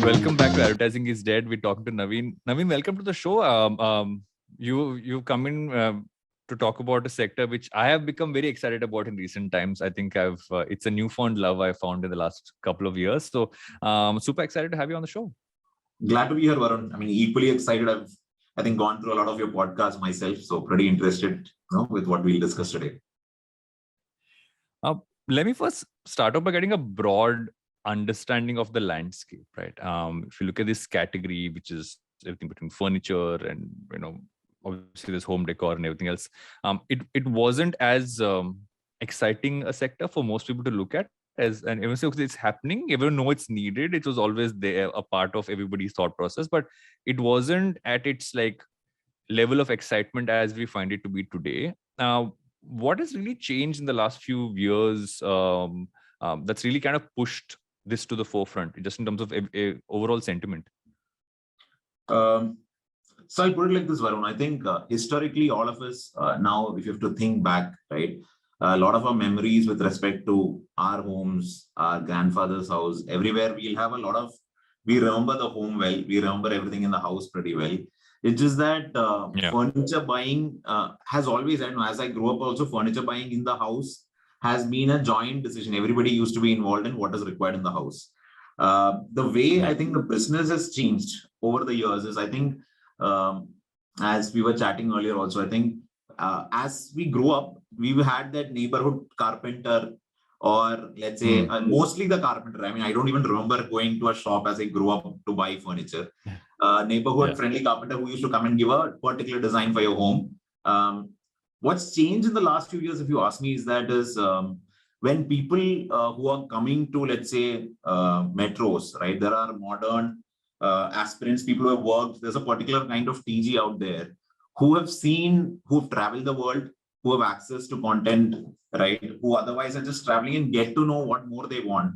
Welcome back to Advertising is Dead. We're talking to Naveen. Naveen, welcome to the show. You come in to talk about a sector which I have become very excited about in recent times. I think it's a newfound love I found in the last couple of years. So super excited to have you on the show. Glad to be here, Varun. I mean, equally excited. I think, gone through a lot of your podcasts myself, so pretty interested, with what we'll discuss today. Let me first start off by getting a broad understanding of the landscape, right? If you look at this category, which is everything between furniture and obviously there's home decor and everything else, it wasn't as exciting a sector for most people to look at. And even so it's happening, everyone know it's needed. It was always there, a part of everybody's thought process, but it wasn't at its level of excitement as we find it to be today. What has really changed in the last few years that's really kind of pushed this to the forefront, just in terms of overall sentiment? So I'll put it like this, Varun. I think historically, all of us now, if you have to think back, right, a lot of our memories with respect to our homes, our grandfather's house, everywhere, we remember the home well, we remember everything in the house pretty well. It's just that furniture buying has always, I know, as I grew up also, furniture buying in the house has been a joint decision. Everybody used to be involved in what is required in the house. The way I think the business has changed over the years is, I think, as we were chatting earlier also, I think as we grew up, we had that neighborhood carpenter, or let's say mostly the carpenter. I mean, I don't even remember going to a shop as I grew up to buy furniture. Neighborhood friendly carpenter who used to come and give a particular design for your home. What's changed in the last few years, if you ask me, is when people who are coming to, let's say, metros, right? There are modern aspirants, people who have worked. There's a particular kind of TG out there who've traveled the world, who have access to content, right? Who otherwise are just traveling and get to know what more they want.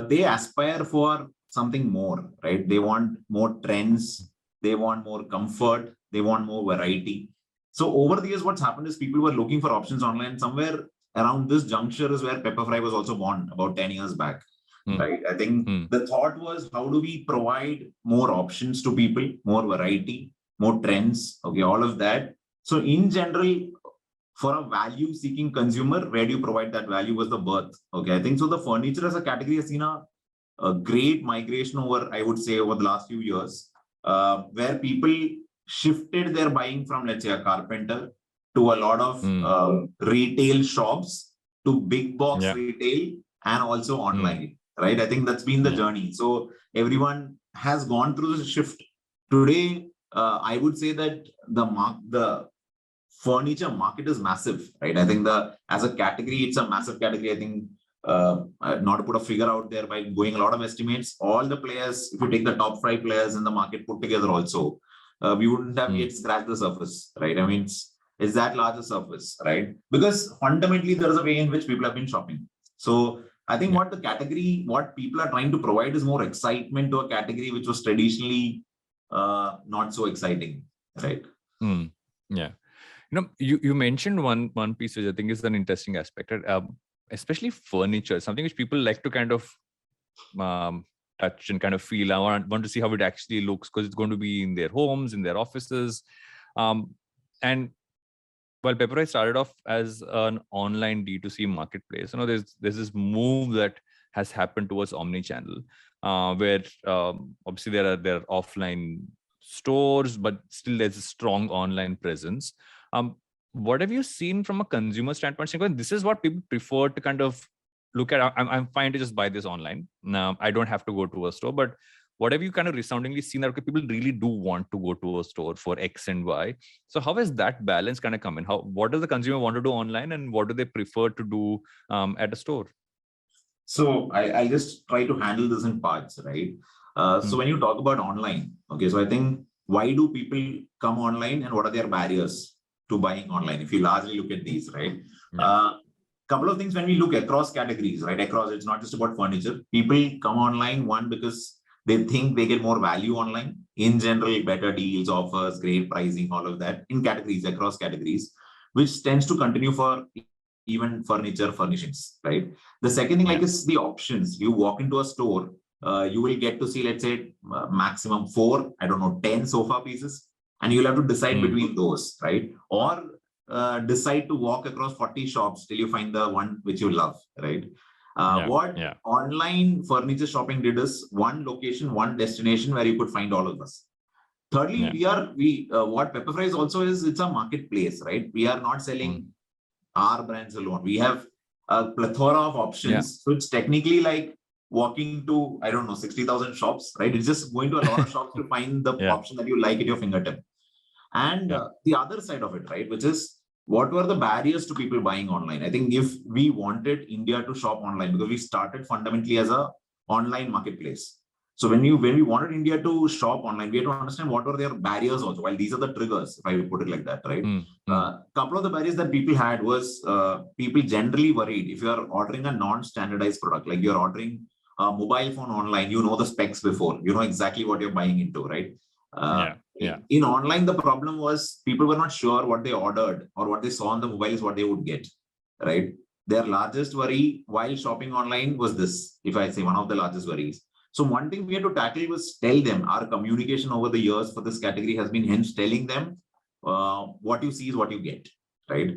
They aspire for something more, right? They want more trends. They want more comfort. They want more variety. So over the years, what's happened is people were looking for options online. Somewhere around this juncture is where Pepperfry was also born about 10 years back, right? I think the thought was, how do we provide more options to people, more variety, more trends, okay, all of that. So in general, for a value-seeking consumer, where do you provide that value was the birth, okay? I think so the furniture as a category has seen a great migration over, I would say, over the last few years, where people shifted their buying from, let's say, a carpenter to a lot of retail shops, to big box retail, and also online, right? I think that's been the journey. So everyone has gone through the shift. Today, I would say that the furniture market is massive, right? I think as a category, it's a massive category. I think not to put a figure out there, by going a lot of estimates, all the players, if you take the top 5 players in the market put together also, we wouldn't have yet scratched the surface, right? I mean, it's that large a surface, right? Because fundamentally, there is a way in which people have been shopping. So I think what people are trying to provide is more excitement to a category which was traditionally not so exciting, right? Yeah. You mentioned one piece which I think is an interesting aspect, especially furniture, something which people like to kind of touch and kind of feel. I want to see how it actually looks, because it's going to be in their homes, in their offices. And while Pepperfry started off as an online D2C marketplace, there's this move that has happened towards omni-channel, where obviously there are offline stores, but still there's a strong online presence. What have you seen from a consumer standpoint? Because this is what people prefer to kind of look at. I'm fine to just buy this online. Now, I don't have to go to a store. But what have you kind of resoundingly seen that people really do want to go to a store for X and Y? So how has that balance kind of come in? What does the consumer want to do online, and what do they prefer to do at a store? So I'll just try to handle this in parts, right? So when you talk about online, okay, so I think, why do people come online, and what are their barriers to buying online? If you largely look at these, right? Couple of things when we look across categories, right? It's not just about furniture. People come online, one, because they think they get more value online. In general, better deals, offers, great pricing, all of that in categories, across categories, which tends to continue for even furniture furnishings, right? The second thing is the options. You walk into a store, you will get to see, let's say, maximum 4, 10 sofa pieces, and you'll have to decide between those, right? Or decide to walk across 40 shops till you find the one which you love, right? What online furniture shopping did is one location, one destination where you could find all of us. Thirdly, what Pepperfry is also is, it's a marketplace, right? We are not selling our brands alone. We have a plethora of options. So it's technically like walking to, 60,000 shops, right? It's just going to a lot of shops to find the option that you like at your fingertip. And the other side of it, right, which is, what were the barriers to people buying online? I think if we wanted India to shop online, because we started fundamentally as a online marketplace. So when we wanted India to shop online, we had to understand what were their barriers also. While these are the triggers, if I put it like that, right? Couple of the barriers that people had was, people generally worried if you are ordering a non-standardized product, like you're ordering a mobile phone online, you know the specs before, you know exactly what you're buying into, right? In online, the problem was people were not sure what they ordered or what they saw on the mobile is what they would get, right? Their largest worry while shopping online was this, if I say one of the largest worries. So one thing we had to tackle was tell them, our communication over the years for this category has been hence telling them, what you see is what you get, right?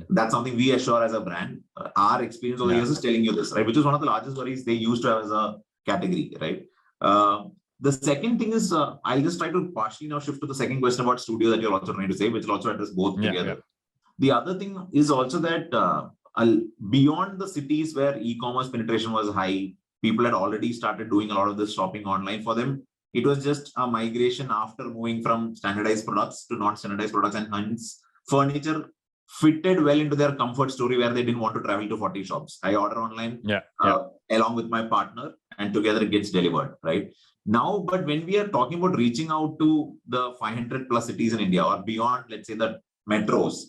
That's something we assure as a brand. Our experience over the years is telling you this, right? Which is one of the largest worries they used to have as a category, right? The second thing is, I'll just try to partially now shift to the second question about studio that you're also trying to say, which will also address both together. The other thing is also that beyond the cities where e-commerce penetration was high, people had already started doing a lot of this shopping online. For them, it was just a migration after moving from standardized products to non-standardized products, and hence furniture fitted well into their comfort story where they didn't want to travel to 40 shops. I order online along with my partner, and together it gets delivered, right? Now, but when we are talking about reaching out to the 500 plus cities in India or beyond, let's say the metros,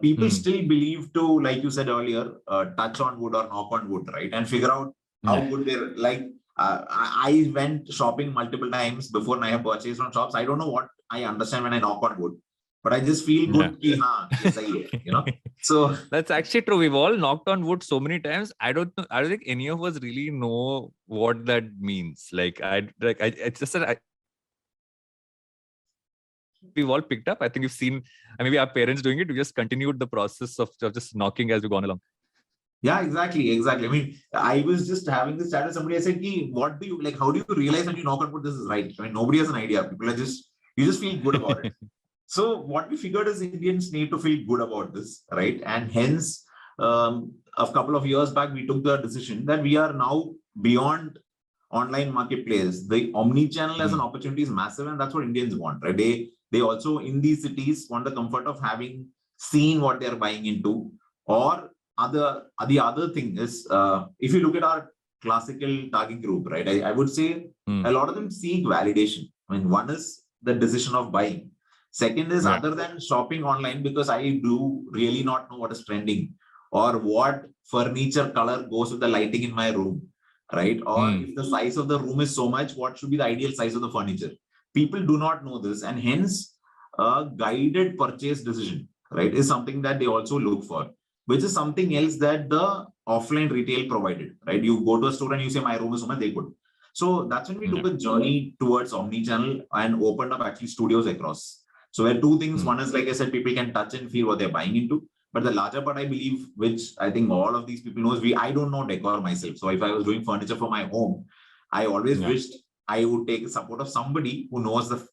people still believe to, like you said earlier, touch on wood or knock on wood, right? And figure out how good they're like. I went shopping multiple times before I have purchased from shops. I don't know what I understand when I knock on wood, but I just feel good. Ki, you know, so that's actually true. We've all knocked on wood so many times. I don't think any of us really know what that means. It's just that we've all picked up. I think we've seen, maybe our parents doing it. We just continued the process of just knocking as we've gone along. Yeah, exactly. I mean, I was just having this chat with somebody. I said, what do you like? How do you realize when you knock on wood this is right? I mean, nobody has an idea. People are you just feel good about it. So what we figured is Indians need to feel good about this, right? And hence, a couple of years back, we took the decision that we are now beyond online marketplace. The omni-channel as an opportunity is massive, and that's what Indians want, right? They also in these cities want the comfort of having seen what they're buying into. Or the other thing is, if you look at our classical target group, right? I would say a lot of them seek validation. I mean, one is the decision of buying. Second is, other than shopping online, because I do really not know what is trending or what furniture color goes with the lighting in my room, right? Or if the size of the room is so much, what should be the ideal size of the furniture? People do not know this, and hence a guided purchase decision, right, is something that they also look for, which is something else that the offline retail provided, right? You go to a store and you say, my room is so much, they could. So that's when we took a journey towards omni-channel and opened up actually studios across. So there are two things. One is, like I said, people can touch and feel what they're buying into. But the larger part, I believe, which I think all of these people know, is I don't know decor myself. So if I was doing furniture for my home, I always wished I would take the support of somebody who knows the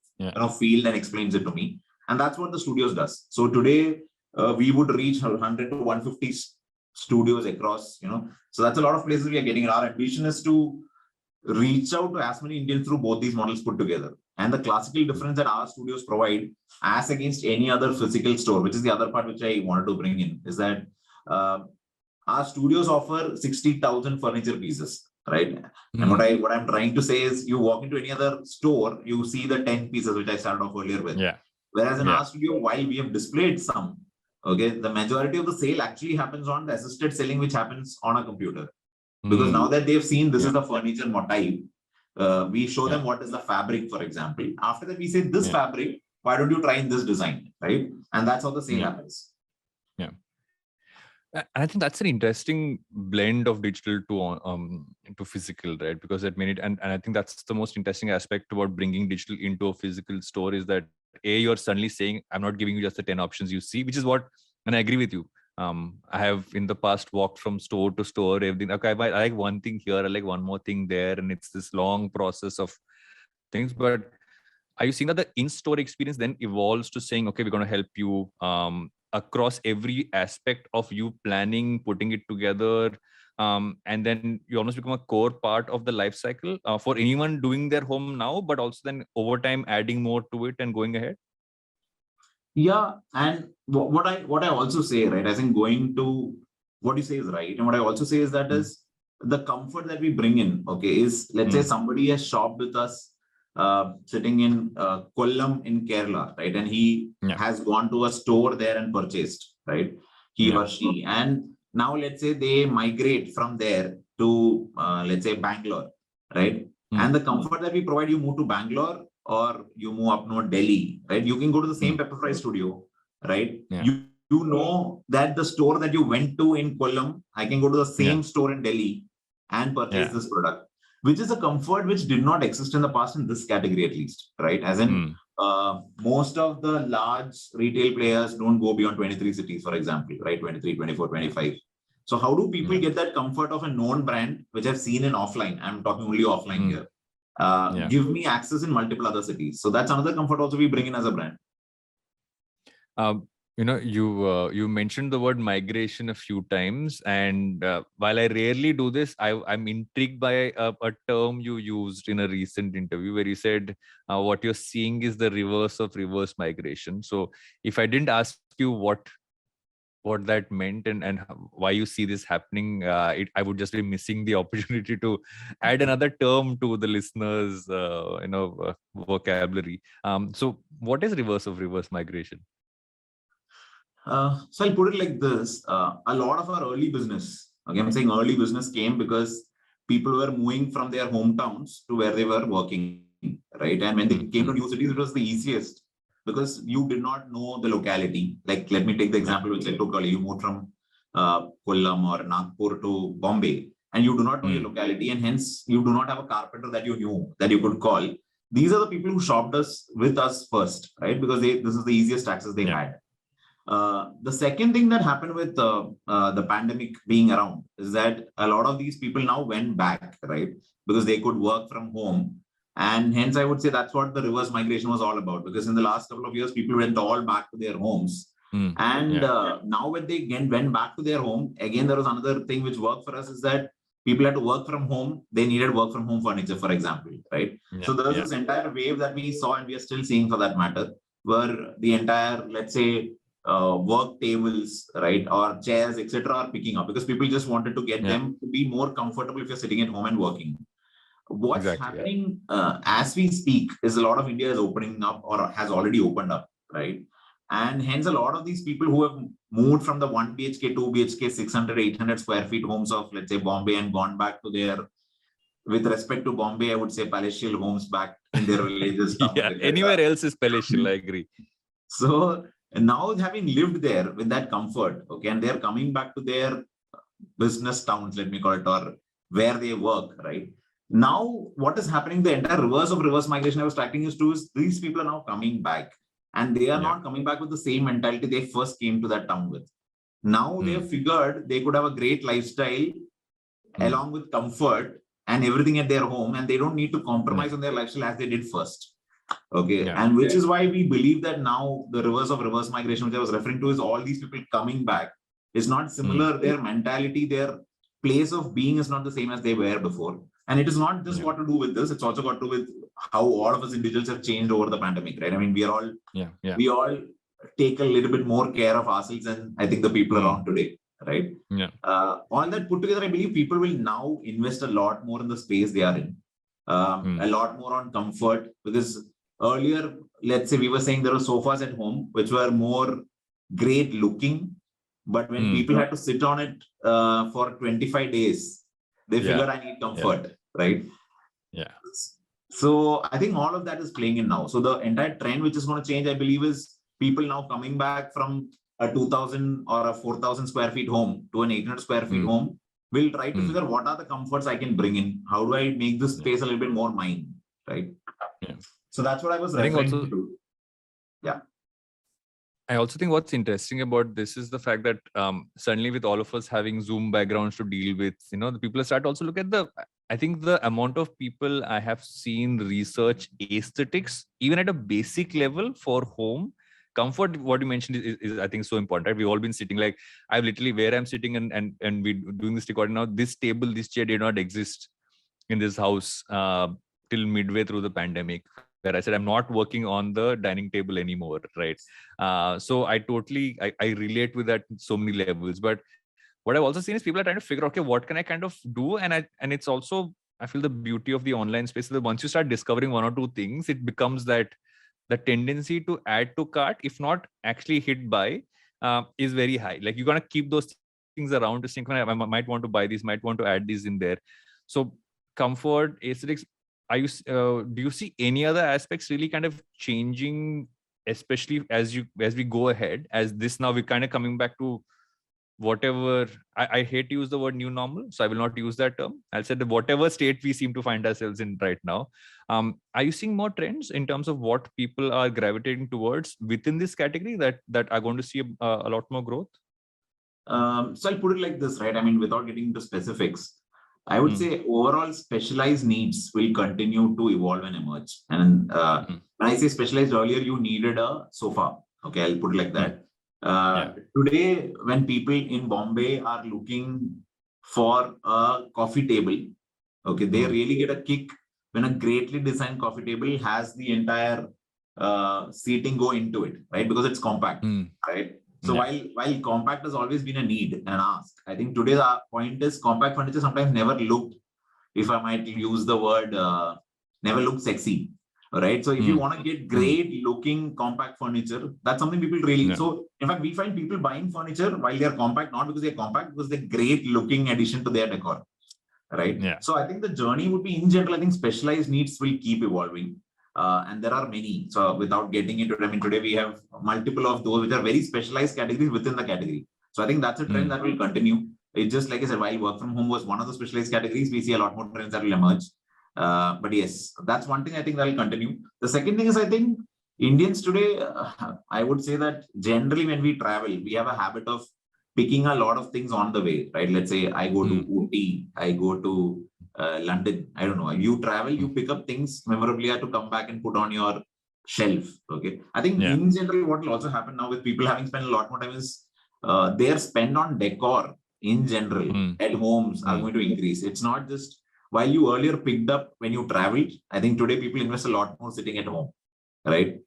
field and explains it to me. And that's what the studios does. So today, we would reach 100 to 150 studios across, So that's a lot of places we are getting. Our ambition is to reach out to as many Indians through both these models put together. And the classical difference that our studios provide as against any other physical store, which is the other part which I wanted to bring in, is that our studios offer 60,000 furniture pieces, right? And what I'm trying to say is, you walk into any other store, you see the 10 pieces, which I started off earlier with. Whereas in our studio, while we have displayed some, the majority of the sale actually happens on the assisted selling, which happens on a computer. Because now that they've seen this is the furniture motif, we show them what is the fabric, for example. After that, we say, this fabric, why don't you try in this design, right? And that's how the sale happens. And I think that's an interesting blend of digital to into physical, right? Because that made it, and I think that's the most interesting aspect about bringing digital into a physical store is that you're suddenly saying, I'm not giving you just the 10 options you see, which is what, and I agree with you. I have in the past walked from store to store, everything. Okay, I like one thing here, I like one more thing there, and it's this long process of things. But are you seeing that the in-store experience then evolves to saying, okay, we're going to help you across every aspect of you planning, putting it together, and then you almost become a core part of the life cycle for anyone doing their home now, but also then over time adding more to it and going ahead? Yeah, and what I also say, right? I think going to what you say is right, and what I also say is that is the comfort that we bring in. Okay, is let's say somebody has shopped with us, sitting in Kollam in Kerala, right, and he has gone to a store there and purchased, right? He or she, and now let's say they migrate from there to let's say Bangalore, right? And the comfort that we provide, you move to Bangalore or you move up north Delhi, right? You can go to the same Pepperfry studio, right? You know that the store that you went to in Kollam, I can go to the same store in Delhi and purchase this product, which is a comfort which did not exist in the past in this category at least, right? As in most of the large retail players don't go beyond 23 cities, for example, right? 23, 24, 25. So how do people get that comfort of a known brand, which I've seen in offline? I'm talking only offline here. Give me access in multiple other cities. So that's another comfort also we bring in as a brand. You mentioned the word migration a few times, and while I rarely do this, I'm intrigued by a term you used in a recent interview where you said what you're seeing is the reverse of reverse migration. So if I didn't ask you what that meant and why you see this happening, I would just be missing the opportunity to add another term to the listeners' vocabulary. So what is reverse of reverse migration? So I'll put it like this. A lot of our early business, again, I'm saying early business came because people were moving from their hometowns to where they were working, right? And when they came to new cities, it was the easiest because you did not know the locality. Like, let me take the example which I took earlier. You moved from Kollam or Nagpur to Bombay, and you do not know your locality, and hence you do not have a carpenter that you knew that you could call. These are the people who shopped with us first, right? Because this is the easiest access they had. The second thing that happened with the pandemic being around is that a lot of these people now went back, right? Because they could work from home. And hence, I would say that's what the reverse migration was all about. Because in the last couple of years, people went all back to their homes. And now when they went back to their home, again, there was another thing which worked for us is that people had to work from home. They needed work from home furniture, for example, right? So there was this entire wave that we saw and we are still seeing for that matter, where the entire, let's say, work tables, right, or chairs, etc., are picking up because people just wanted to get them to be more comfortable if you're sitting at home and working. What's happening as we speak is a lot of India is opening up or has already opened up, right? And hence a lot of these people who have moved from the 1 BHK, 2 BHK, 600, 800 square feet homes of, let's say, Bombay and gone back to their, with respect to Bombay, I would say palatial homes back in their villages. Anywhere else is palatial, I agree. So now having lived there with that comfort, okay, and they're coming back to their business towns, let me call it, or where they work, right? Now, what is happening, the entire reverse of reverse migration I was tracking is these people are now coming back and they are not coming back with the same mentality they first came to that town with. Now they have figured they could have a great lifestyle along with comfort and everything at their home, and they don't need to compromise on their lifestyle as they did first. Okay. And which is why we believe that now the reverse of reverse migration, which I was referring to, is all these people coming back is not similar. Their mentality, their place of being is not the same as they were before. And it is not just got to do with this. It's also got to do with how all of us individuals have changed over the pandemic, right? I mean, we are all, we all take a little bit more care of ourselves and I think the people around today, right? All that put together, I believe people will now invest a lot more in the space they are in, a lot more on comfort, because earlier, let's say we were saying there were sofas at home, which were more great looking, but when people had to sit on it for 25 days, they figured I need comfort, right? So I think all of that is playing in now. So the entire trend which is going to change, I believe, is people now coming back from a 2,000 or a 4,000 square feet home to an 800 square feet home will try to figure what are the comforts I can bring in. How do I make this space a little bit more mine, right? Yeah. So that's what I was I think referring also, to. Yeah. I also think what's interesting about this is the fact that suddenly with all of us having Zoom backgrounds to deal with, the people start also look at I think the amount of people I have seen research aesthetics, even at a basic level for home. Comfort, what you mentioned is I think so important, right? We've all been sitting like, I've literally, where I'm sitting and we doing this recording now, this table, this chair did not exist in this house till midway through the pandemic, where I said, I'm not working on the dining table anymore, right? So I relate with that in so many levels. But what I've also seen is people are trying to figure out, okay, what can I kind of do? And it's also, I feel the beauty of the online space is that once you start discovering one or two things, it becomes that the tendency to add to cart, if not actually hit buy, is very high. Like you're gonna keep those things around to think, I might want to buy these, might want to add these in there. So comfort, aesthetics, do you see any other aspects really kind of changing, especially as we go ahead, as this now we're kind of coming back to whatever, I hate to use the word new normal, so I will not use that term. I'll say whatever state we seem to find ourselves in right now. Are you seeing more trends in terms of what people are gravitating towards within this category that are going to see a lot more growth? So I'll put it like this, right? I mean, without getting into specifics, I would say overall specialized needs will continue to evolve and emerge. And when I say specialized, earlier you needed a sofa. Okay, I'll put it like that. Today, when people in Bombay are looking for a coffee table, okay, they really get a kick when a greatly designed coffee table has the entire seating go into it, right? Because it's compact, right? So while compact has always been a need and ask, I think today's point is compact furniture sometimes never looked, if I might use the word, never looked sexy. Right. So if you want to get great looking compact furniture, that's something people really. So in fact, we find people buying furniture while they're compact, not because they're compact, because they're great looking addition to their decor. Right. So I think the journey would be, in general, I think specialized needs will keep evolving. And there are many. So without getting into it, I mean, today we have multiple of those which are very specialized categories within the category. So I think that's a trend that will continue. It's just like I said, while work from home was one of the specialized categories, we see a lot more trends that will emerge. But yes, that's one thing I think that will continue. The second thing is, I think Indians today, I would say that generally when we travel, we have a habit of picking a lot of things on the way, right? Let's say I go to Ooty, I go to London, I don't know. You travel, you pick up things memorably to come back and put on your shelf. Okay. I think in general, what will also happen now with people having spent a lot more time is their spend on decor in general at homes are going to increase. It's not just while you earlier picked up when you traveled. I think today people invest a lot more sitting at home, right?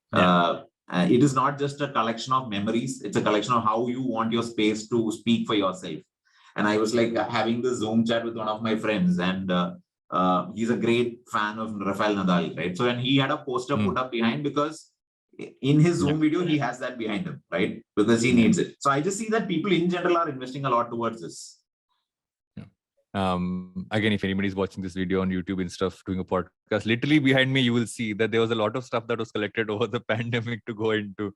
It is not just a collection of memories. It's a collection of how you want your space to speak for yourself. And I was like having the Zoom chat with one of my friends, and he's a great fan of Rafael Nadal, right? So, and he had a poster put up behind because in his Zoom video, he has that behind him, right? Because he needs it. So I just see that people in general are investing a lot towards this. Again, if anybody's watching this video on YouTube and stuff, doing a podcast, literally behind me, you will see that there was a lot of stuff that was collected over the pandemic to go into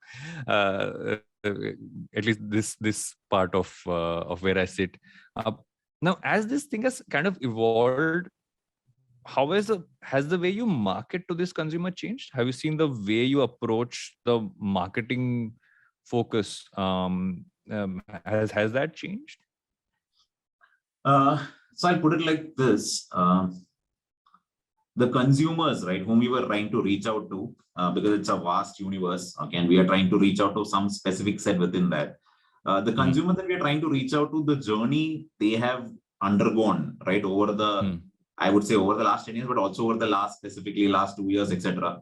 at least this part of where I sit. Now, as this thing has kind of evolved, how has the way you market to this consumer changed? Have you seen the way you approach the marketing focus? Has that changed? So I'll put it like this. The consumers, right, whom we were trying to reach out to, because it's a vast universe, okay, and we are trying to reach out to some specific set within that. The consumers that we are trying to reach out to, the journey they have undergone, right, over the, I would say over the last 10 years, but also over the last 2 years, etc.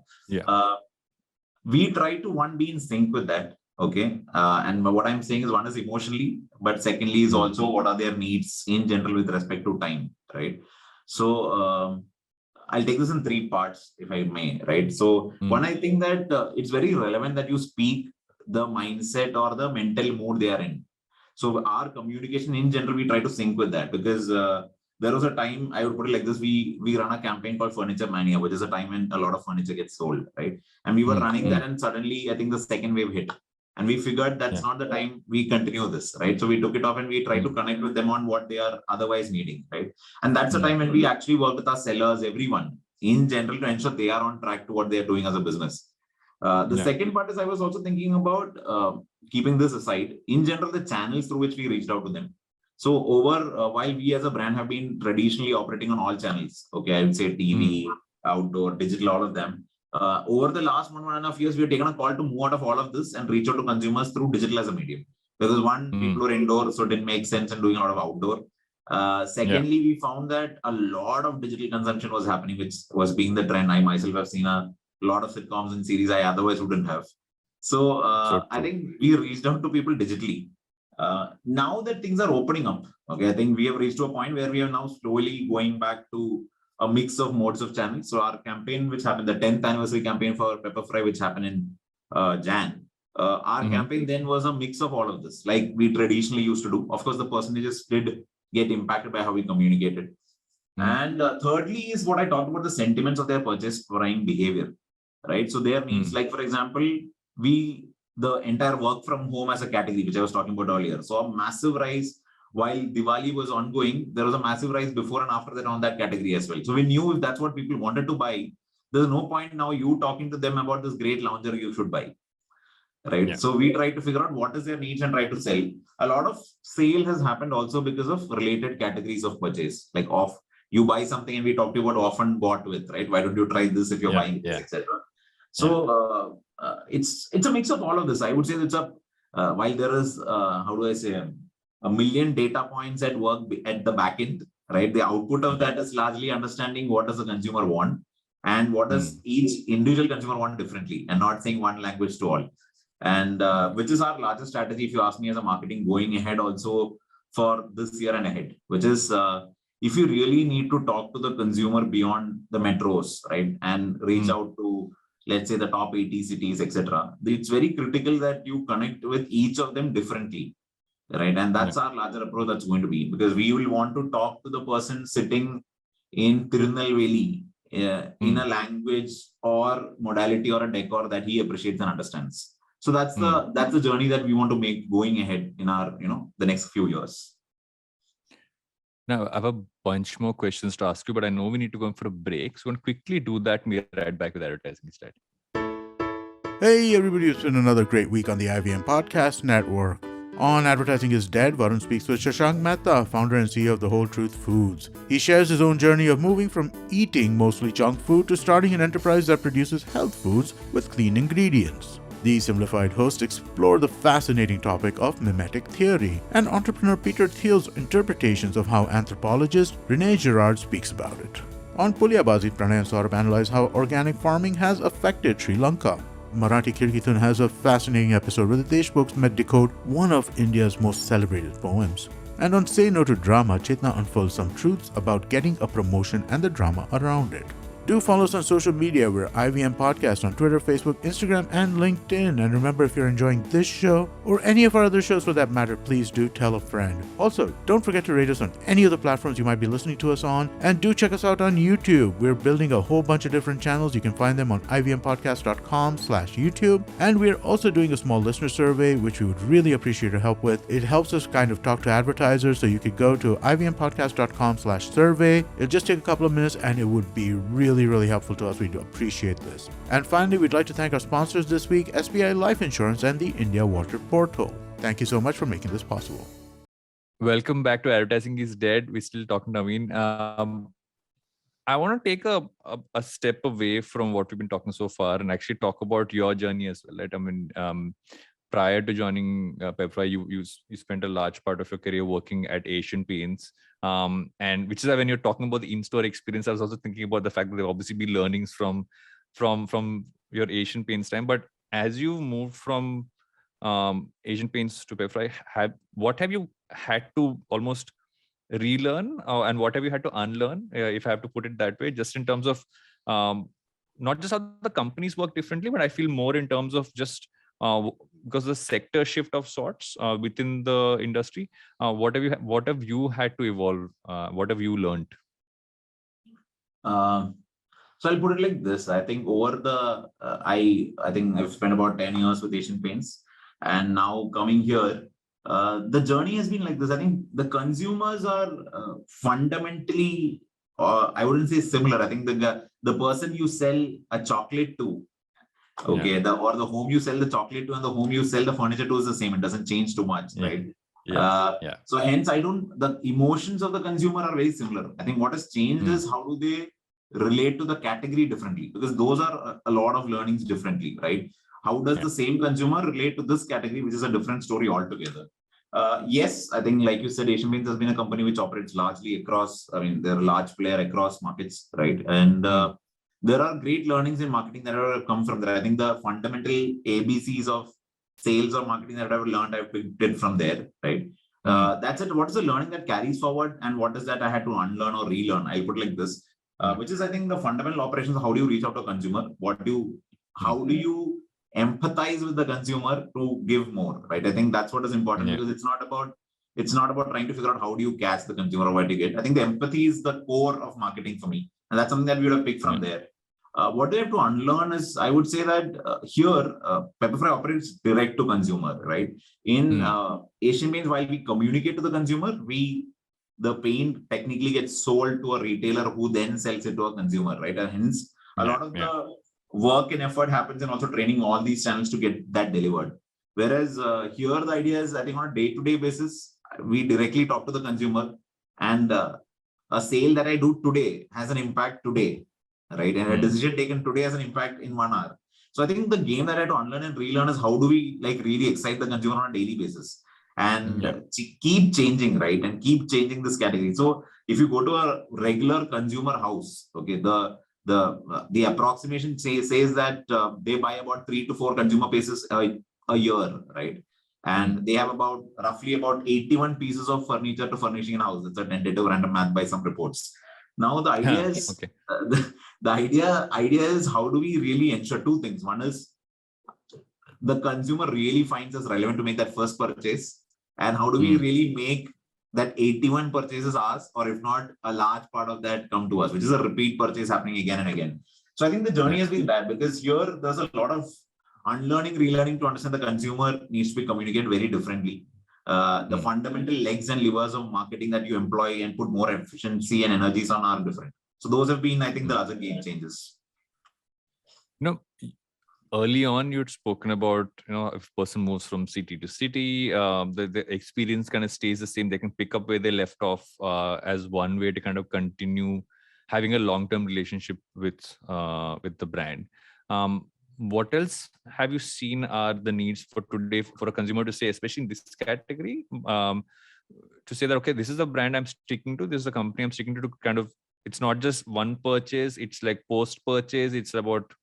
We try to be in sync with that. Okay. And what I'm saying is, one is emotionally, but secondly is also what are their needs in general with respect to time, right? So I'll take this in 3 parts, if I may, right? So one, I think that it's very relevant that you speak the mindset or the mental mood they are in. So our communication in general, we try to sync with that, because there was a time, I would put it like this, we run a campaign called Furniture Mania, which is a time when a lot of furniture gets sold, right? And we were running that, and suddenly I think the second wave hit. And we figured that's not the time we continue this, right? So we took it off and we try to connect with them on what they are otherwise needing, right? And that's the time when we actually work with our sellers, everyone in general, to ensure they are on track to what they are doing as a business. The second part is I was also thinking about keeping this aside, in general, the channels through which we reached out to them. So while we as a brand have been traditionally operating on all channels, okay, I would say TV, outdoor, digital, all of them. Over the last 1.5 years, we have taken a call to move out of all of this and reach out to consumers through digital as a medium. Because one, people were indoor, so it didn't make sense in doing a lot of outdoor. Secondly, we found that a lot of digital consumption was happening, which was being the trend. I myself have seen a lot of sitcoms and series I otherwise wouldn't have. So I think we reached out to people digitally. Now that things are opening up, okay, I think we have reached to a point where we are now slowly going back to a mix of modes of channels. So our campaign, which happened, the 10th anniversary campaign for Pepperfry, which happened in Jan, our campaign then was a mix of all of this, like we traditionally used to do. Of course, the percentages did get impacted by how we communicated. And thirdly is what I talked about, the sentiments of their purchase buying behavior, right? So their needs, like for example, the entire work from home as a category, which I was talking about earlier, saw a massive rise. While Diwali was ongoing, there was a massive rise before and after that on that category as well. So we knew if that's what people wanted to buy, there's no point now you talking to them about this great lounger you should buy, right? Yeah. So we try to figure out what is their needs and try to sell. A lot of sale has happened also because of related categories of purchase, like you buy something and we talked about often bought with, right? Why don't you try this if you're buying this, etc. So it's a mix of all of this. I would say it's while there is how do I say a million data points at work at the back end, right? The output of that is largely understanding what does the consumer want and what does each individual consumer want differently, and not saying one language to all. And which is our largest strategy, if you ask me, as a marketing going ahead also for this year and ahead, which is if you really need to talk to the consumer beyond the metros, right, and reach out to, let's say, the top 80 cities, etc., it's very critical that you connect with each of them differently, right? And that's our larger approach that's going to be, because we will want to talk to the person sitting in Tirunelveli in a language or modality or a decor that he appreciates and understands. So that's the journey that we want to make going ahead in our, the next few years. Now, I have a bunch more questions to ask you, but I know we need to go for a break. So I'm going to quickly do that and we'll right back with advertising instead. Hey everybody, it's been another great week on the IVM Podcast Network. On Advertising is Dead, Varun speaks with Shashank Mehta, founder and CEO of The Whole Truth Foods. He shares his own journey of moving from eating mostly junk food to starting an enterprise that produces health foods with clean ingredients. The Simplified hosts explore the fascinating topic of mimetic theory and entrepreneur Peter Thiel's interpretations of how anthropologist Renee Girard speaks about it. On Pulyabazi, Pranay and Saurabh analyze how organic farming has affected Sri Lanka. Marathi Kirkithan has a fascinating episode where the Deshmukhs decode one of India's most celebrated poems. And on Say No to Drama, Chetna unfolds some truths about getting a promotion and the drama around it. Do follow us on social media. We're IVM Podcast on Twitter, Facebook, Instagram, and LinkedIn. And remember, if you're enjoying this show or any of our other shows for that matter, please do tell a friend. Also, don't forget to rate us on any of the platforms you might be listening to us on. And do check us out on YouTube. We're building a whole bunch of different channels. You can find them on ivmpodcast.com/YouTube. And we're also doing a small listener survey, which we would really appreciate your help with. It helps us kind of talk to advertisers. So you could go to ivmpodcast.com/survey. It'll just take a couple of minutes and it would be really helpful to us. We do appreciate this. And finally, we'd like to thank our sponsors this week, SBI Life Insurance and the India Water Portal. Thank you so much for making this possible. Welcome back to Advertising is Dead. We're still talking to Naveen. I want to take a step away from what we've been talking so far and actually talk about your journey as well, right? I mean, prior to joining Pepperfry, you spent a large part of your career working at Asian Paints. And which is why when you're talking about the in-store experience, I was also thinking about the fact that there obviously be learnings from your Asian Paints time. But as you moved from Asian Paints to Pepperfry, what have you had to almost relearn and what have you had to unlearn, if I have to put it that way, just in terms of not just how the companies work differently, but I feel more in terms of just because the sector shift of sorts within the industry, what have you had to evolve? What have you learned? So I'll put it like this. I think over I think I've spent about 10 years with Asian Paints. And now coming here, the journey has been like this. I think the consumers are fundamentally, I wouldn't say similar. I think the person you sell a chocolate to, okay, or the home you sell the chocolate to and the home you sell the furniture to is the same. It doesn't change too much, right? So hence, the emotions of the consumer are very similar. I think what has changed is how do they relate to the category differently, because those are a lot of learnings differently, right? How does the same consumer relate to this category, which is a different story altogether? Yes, I think like you said, Asian Paints has been a company which operates largely across, I mean, they're a large player across markets, right? And there are great learnings in marketing that have come from there. I think the fundamental ABCs of sales or marketing that I've learned, I've picked it from there, right? That's it. What is the learning that carries forward, and what is that I had to unlearn or relearn? I'll put it like this, which is, I think, the fundamental operations. How do you reach out to a consumer? How do you empathize with the consumer to give more, right? I think that's what is important, because it's not about trying to figure out how do you catch the consumer or what you get. I think the empathy is the core of marketing for me, and that's something that we would have picked from there. What they have to unlearn is, I would say that here, Pepperfry operates direct to consumer, right? In Asian Paints, while we communicate to the consumer, the paint technically gets sold to a retailer who then sells it to a consumer, right? And hence, a lot of the work and effort happens in also training all these channels to get that delivered. Whereas here, the idea is, I think, on a day-to-day basis, we directly talk to the consumer, and a sale that I do today has an impact today, right? And a decision taken today has an impact in 1 hour. So I think the game that I had to unlearn and relearn is how do we really excite the consumer on a daily basis and keep changing, right? And keep changing this category. So if you go to a regular consumer house, okay, the approximation says that they buy about 3 to 4 consumer pieces a year, right? And they have roughly about 81 pieces of furniture to furnishing a house. It's a tentative random math by some reports. Now the idea is the idea is how do we really ensure 2 things? One is the consumer really finds us relevant to make that first purchase, and how do we really make that 81 purchases ours, or if not, a large part of that come to us, which is a repeat purchase happening again and again. So I think the journey has been that, because here there's a lot of unlearning, relearning to understand the consumer needs to be communicated very differently. The fundamental legs and levers of marketing that you employ and put more efficiency and energies on are different. So those have been, I think, the other game changes. Early on, you'd spoken about, if a person moves from city to city, the experience kind of stays the same. They can pick up where they left off as one way to kind of continue having a long-term relationship with the brand. What else have you seen are the needs for today for a consumer to say, especially in this category, to say that, okay, this is the brand I'm sticking to, this is the company I'm sticking to kind of, it's not just one purchase, it's like post-purchase, it's about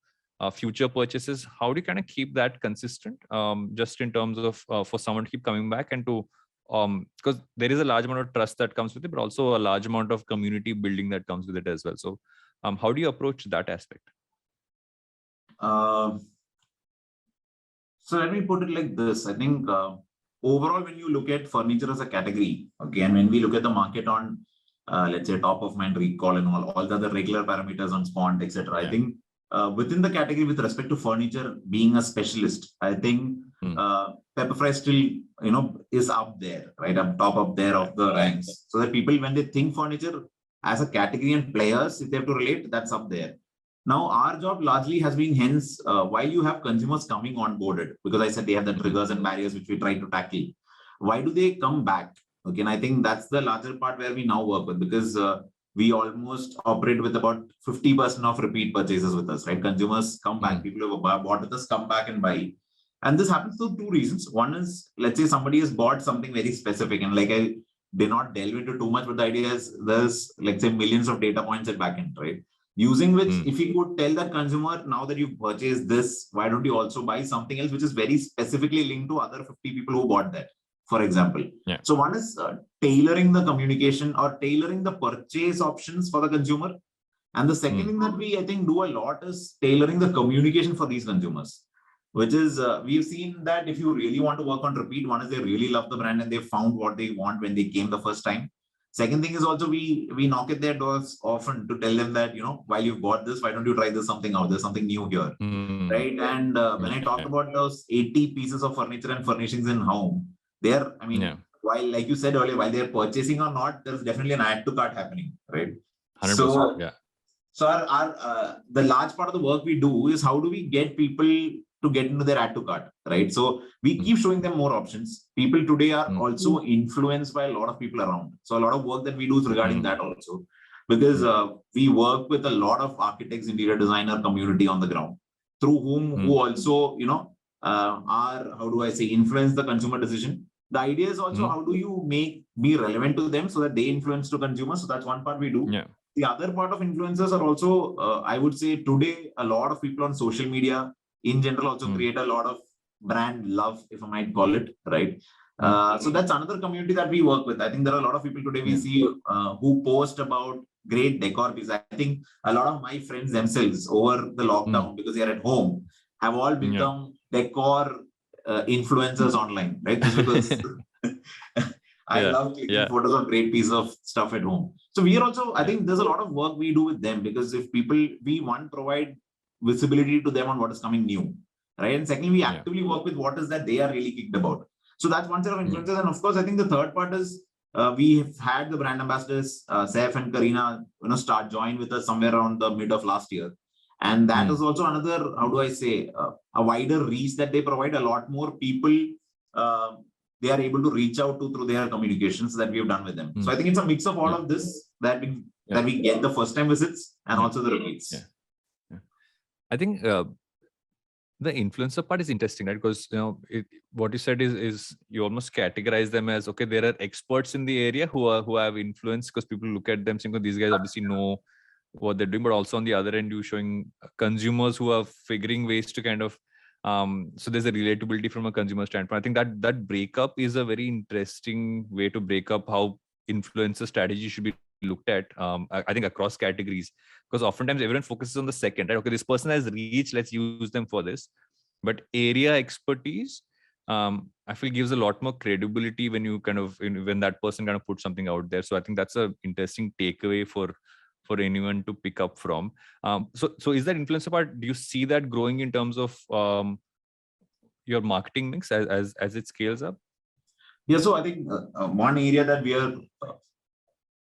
future purchases. How do you kind of keep that consistent, just in terms of for someone to keep coming back and to, because there is a large amount of trust that comes with it, but also a large amount of community building that comes with it as well. So how do you approach that aspect? So let me put it like this. I think overall, when you look at furniture as a category, okay, and when we look at the market on, let's say, top of mind recall and all the other regular parameters on Spont, etc. I think within the category with respect to furniture being a specialist, I think Pepperfry still, is up there, right? Up top up there of the ranks. So that people, when they think furniture as a category and players, if they have to relate, that's up there. Now, our job largely has been, hence, while you have consumers coming on boarded, because I said they have the triggers and barriers which we try to tackle. Why do they come back? Okay, and I think that's the larger part where we now work with, because we almost operate with about 50% of repeat purchases with us, right? Consumers come back, people who have bought with us come back and buy. And this happens for 2 reasons. One is, let's say somebody has bought something very specific, and like I did not delve into too much, but the idea is there's, let's say, millions of data points at backend, right? Using which, if you could tell that consumer, now that you've purchased this, why don't you also buy something else which is very specifically linked to other 50 people who bought that, for example. So one is tailoring the communication or tailoring the purchase options for the consumer. And the second thing that we, I think, do a lot is tailoring the communication for these consumers, which is, we've seen that if you really want to work on repeat, one is they really love the brand and they found what they want when they came the first time. Second thing is also we knock at their doors often to tell them that, while you bought this, why don't you try this something out? There's something new here. right? And when I talk about those 80 pieces of furniture and furnishings in home, they're, I mean, while, like you said earlier, while they're purchasing or not, there's definitely an add to cart happening, right? 100%. So, so the large part of the work we do is how do we get people to get into their add to cart, right? So we keep showing them more options. People today are also influenced by a lot of people around. So a lot of work that we do is regarding that also, because we work with a lot of architects, interior designer community on the ground, through who also, you know, are, how do I say, influence the consumer decision. The idea is also how do you be relevant to them so that they influence to consumers. So that's one part we do. The other part of influencers are also, I would say today, a lot of people on social media in general also create a lot of brand love, if I might call it, right? So that's another community that we work with. I think there are a lot of people today we see who post about great decor pieces. I think a lot of my friends themselves over the lockdown, because they are at home, have all become decor influencers online, right? Just because I love taking photos of great pieces of stuff at home. So we are also, I think there's a lot of work we do with them, because if people, we provide visibility to them on what is coming new, right? And secondly, we actively work with what is that they are really kicked about. So that's one set of influencers. And of course, I think the third part is we have had the brand ambassadors, Saif and Karina, join with us somewhere around the mid of last year. And that is also another, how do I say, a wider reach that they provide. A lot more people they are able to reach out to through their communications that we have done with them. So I think it's a mix of all of this that we get the first time visits and also the repeats. I think the influencer part is interesting, right? Because what you said is you almost categorize them as, okay, there are experts in the area who have influence, because people look at them saying, oh, these guys obviously know what they're doing. But also on the other end, you showing consumers who are figuring ways to kind of so there's a relatability from a consumer standpoint. I think that breakup is a very interesting way to break up how influencer strategy should be looked at. I think across categories, because oftentimes everyone focuses on the second, right? Okay, this person has reach, let's use them for this. But area expertise, I feel gives a lot more credibility when you when that person kind of puts something out there. So I think that's an interesting takeaway for anyone to pick up from. So is that influencer part, do you see that growing in terms of your marketing mix as it scales up? Yeah, so I think one area that we are,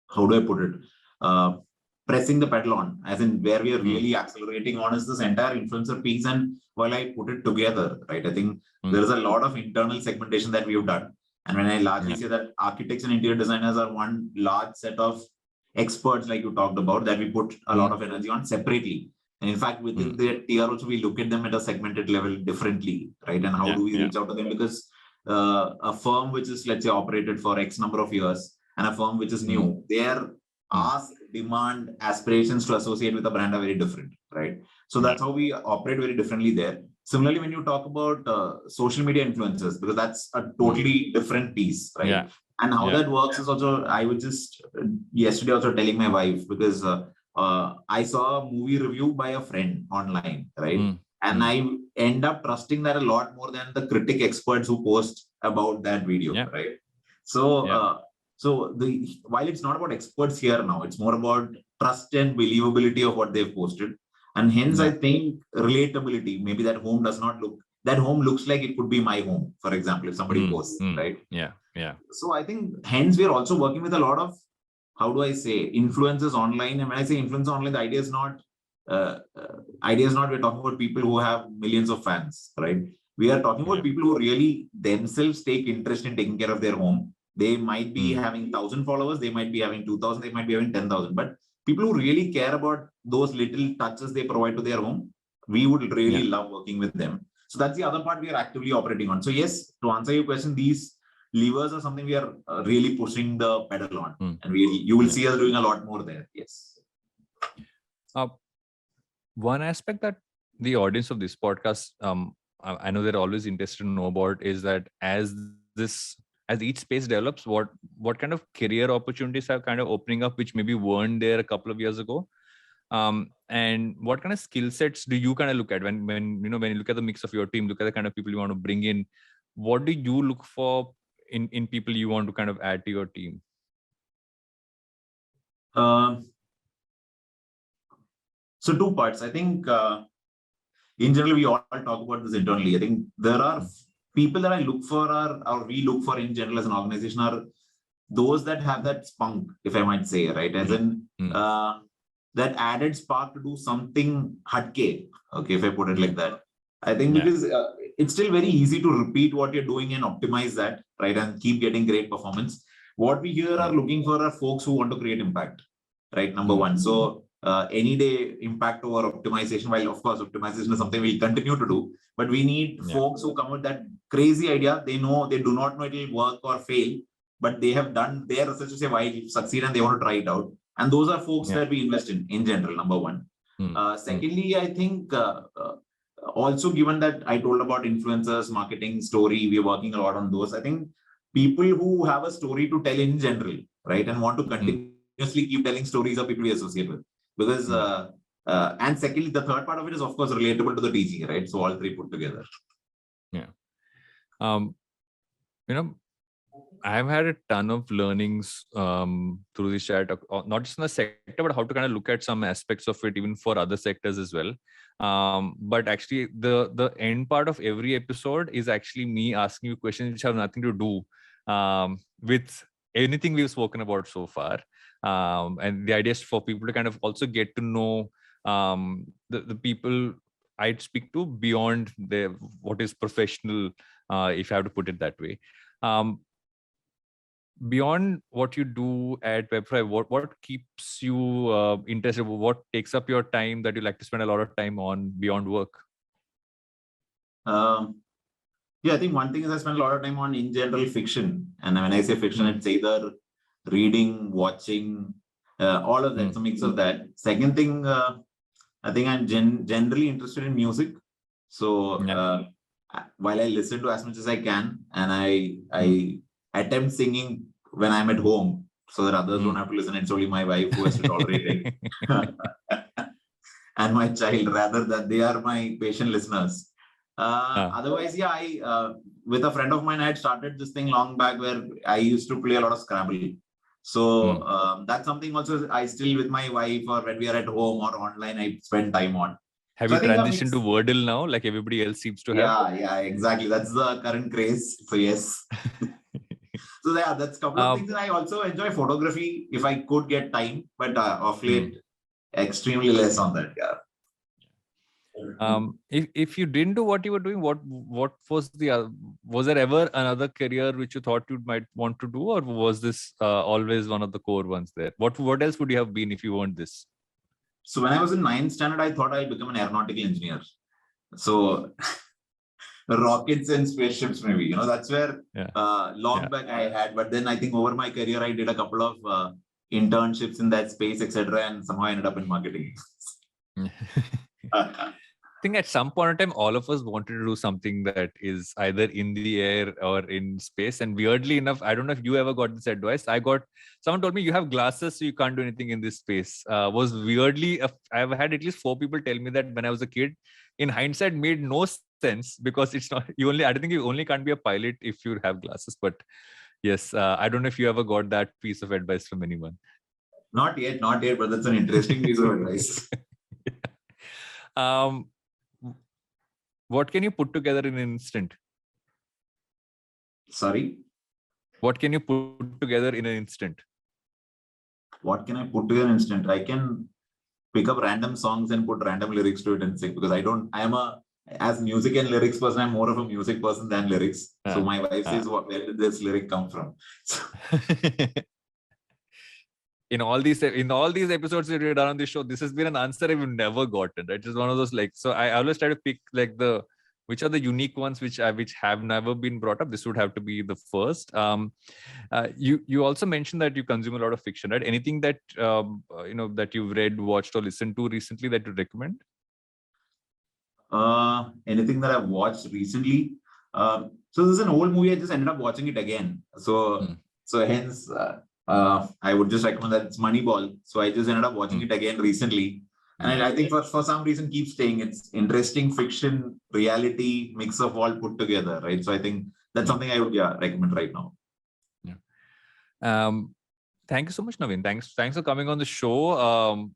how do I put it, pressing the pedal on, as in where we are really accelerating on, is this entire influencer piece. And while I put it together, right, I think there is a lot of internal segmentation that we have done. And when I largely say that architects and interior designers are one large set of experts, like you talked about, that we put a lot of energy on separately. And in fact, within the tier also, we look at them at a segmented level differently, right? And how do we reach out to them? Because a firm which is, let's say, operated for X number of years, and a firm which is new, their ask, demand, aspirations to associate with a brand are very different, right? So that's how we operate very differently there. Similarly, when you talk about social media influencers, because that's a totally different piece, right? And how that works is also, I was just yesterday also telling my wife, because I saw a movie review by a friend online, right? And I end up trusting that a lot more than the critic experts who post about that video, right? So, while it's not about experts here now, it's more about trust and believability of what they've posted. And hence, I think relatability, maybe that home looks like it could be my home, for example, if somebody posts, right? So I think hence we're also working with a lot of, how do I say, influencers online. And when I say influencers online, the idea is not we're talking about people who have millions of fans, right? We are talking about people who really themselves take interest in taking care of their home. They might be having 1,000 followers, they might be having 2,000, they might be having 10,000, but people who really care about those little touches they provide to their home, we would really love working with them. So that's the other part we are actively operating on. So yes, to answer your question, these levers are something we are really pushing the pedal on, and you will see us doing a lot more there. Yes. One aspect that the audience of this podcast, I know they're always interested to know about, is that as each space develops, what kind of career opportunities are kind of opening up, which maybe weren't there a couple of years ago, and what kind of skill sets do you kind of look at when you look at the mix of your team, look at the kind of people you want to bring in? What do you look for in people you want to kind of add to your team? So two parts. I think in general, we all talk about this internally. I think there are people that I look for or we look for in general as an organization are those that have that spunk, if I might say, right? As in that added spark to do something hatke. Okay, if I put it like that. I think because it's still very easy to repeat what you're doing and optimize that, right? And keep getting great performance. What we here are looking for are folks who want to create impact, right? Number one. So any day impact over optimization, while of course optimization is something we'll continue to do, but we need folks who come with that crazy idea. They do not know it will work or fail, but they have done their research to say why it succeed and they want to try it out. And those are folks that we invest in general, number one. Secondly, I think also given that I told about influencers, marketing, story, we're working a lot on those. I think people who have a story to tell in general, right, and want to continuously keep telling stories of people we associate with. Because, and secondly, the third part of it is, of course, relatable to the teaching, right? So all three put together. Yeah. I've had a ton of learnings through this chat, not just in the sector, but how to kind of look at some aspects of it, even for other sectors as well. But actually, the end part of every episode is actually me asking you questions which have nothing to do with anything we've spoken about so far. And the idea is for people to kind of also get to know the people I'd speak to beyond what is professional, if I have to put it that way. Beyond what you do at Pepperfry, what keeps you interested? What takes up your time that you like to spend a lot of time on beyond work? I think one thing is I spend a lot of time on in general fiction. And when I say fiction, it's either reading, watching, all of that. It's a mix of that. Second thing, I think I'm generally interested in music. So while I listen to as much as I can, and I attempt singing when I'm at home so that others don't have to listen. It's only my wife who has to tolerate it. And my child, rather, that they are my patient listeners. Otherwise, I with a friend of mine, I had started this thing long back where I used to play a lot of Scrabble. So that's something also I still with my wife or when we are at home or online, I spend time on. Have you transitioned to Wordle now, like everybody else seems to have? Yeah, exactly. That's the current craze. So yes. So that's a couple of things. And I also enjoy photography if I could get time, but of late, extremely less on that. If you didn't do what you were doing, what was was there ever another career which you thought you might want to do, or was this always one of the core ones there? What else would you have been if you weren't this? So when I was in 9th standard, I thought I'd become an aeronautical engineer. So rockets and spaceships, maybe, that's where long back I had. But then I think over my career, I did a couple of internships in that space, etc. And somehow I ended up in marketing. I think at some point in time, all of us wanted to do something that is either in the air or in space. And weirdly enough, I don't know if you ever got this advice. Someone told me you have glasses, so you can't do anything in this space. Was weirdly, I've had at least 4 people tell me that when I was a kid. In hindsight, made no sense because it's not, I don't think you only can't be a pilot if you have glasses. But yes, I don't know if you ever got that piece of advice from anyone. Not yet, but that's an interesting piece of advice. What can you put together in an instant? Sorry? What can you put together in an instant? What can I put together in an instant? I can pick up random songs and put random lyrics to it and sing because as music and lyrics person, I'm more of a music person than lyrics. So my wife says, where did this lyric come from? In all these episodes we did on this show, this has been an answer I've never gotten. Right? It's one of those so I always try to pick which are the unique ones which have never been brought up. This would have to be the first. You also mentioned that you consume a lot of fiction, right? Anything that that you've read, watched, or listened to recently that you recommend? Anything that I've watched recently? So this is an old movie. I just ended up watching it again. So hence. I would just recommend that it's Moneyball. So I just ended up watching it again recently. And I think for some reason keeps staying. It's interesting fiction, reality, mix of all put together, right? So I think that's something I would recommend right now. Yeah. Thank you so much, Naveen. Thanks for coming on the show.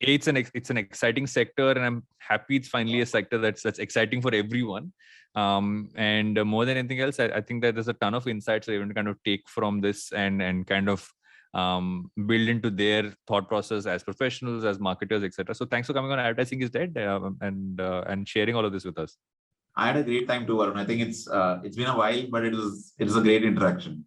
it's an exciting sector, and I'm happy it's finally a sector that's exciting for everyone. And more than anything else, I think that there's a ton of insights that everyone kind of take from this and kind of build into their thought process as professionals, as marketers, etc. So thanks for coming on Advertising is Dead, and sharing all of this with us. I had a great time too, Varun. I think it's been a while, but it was a great interaction.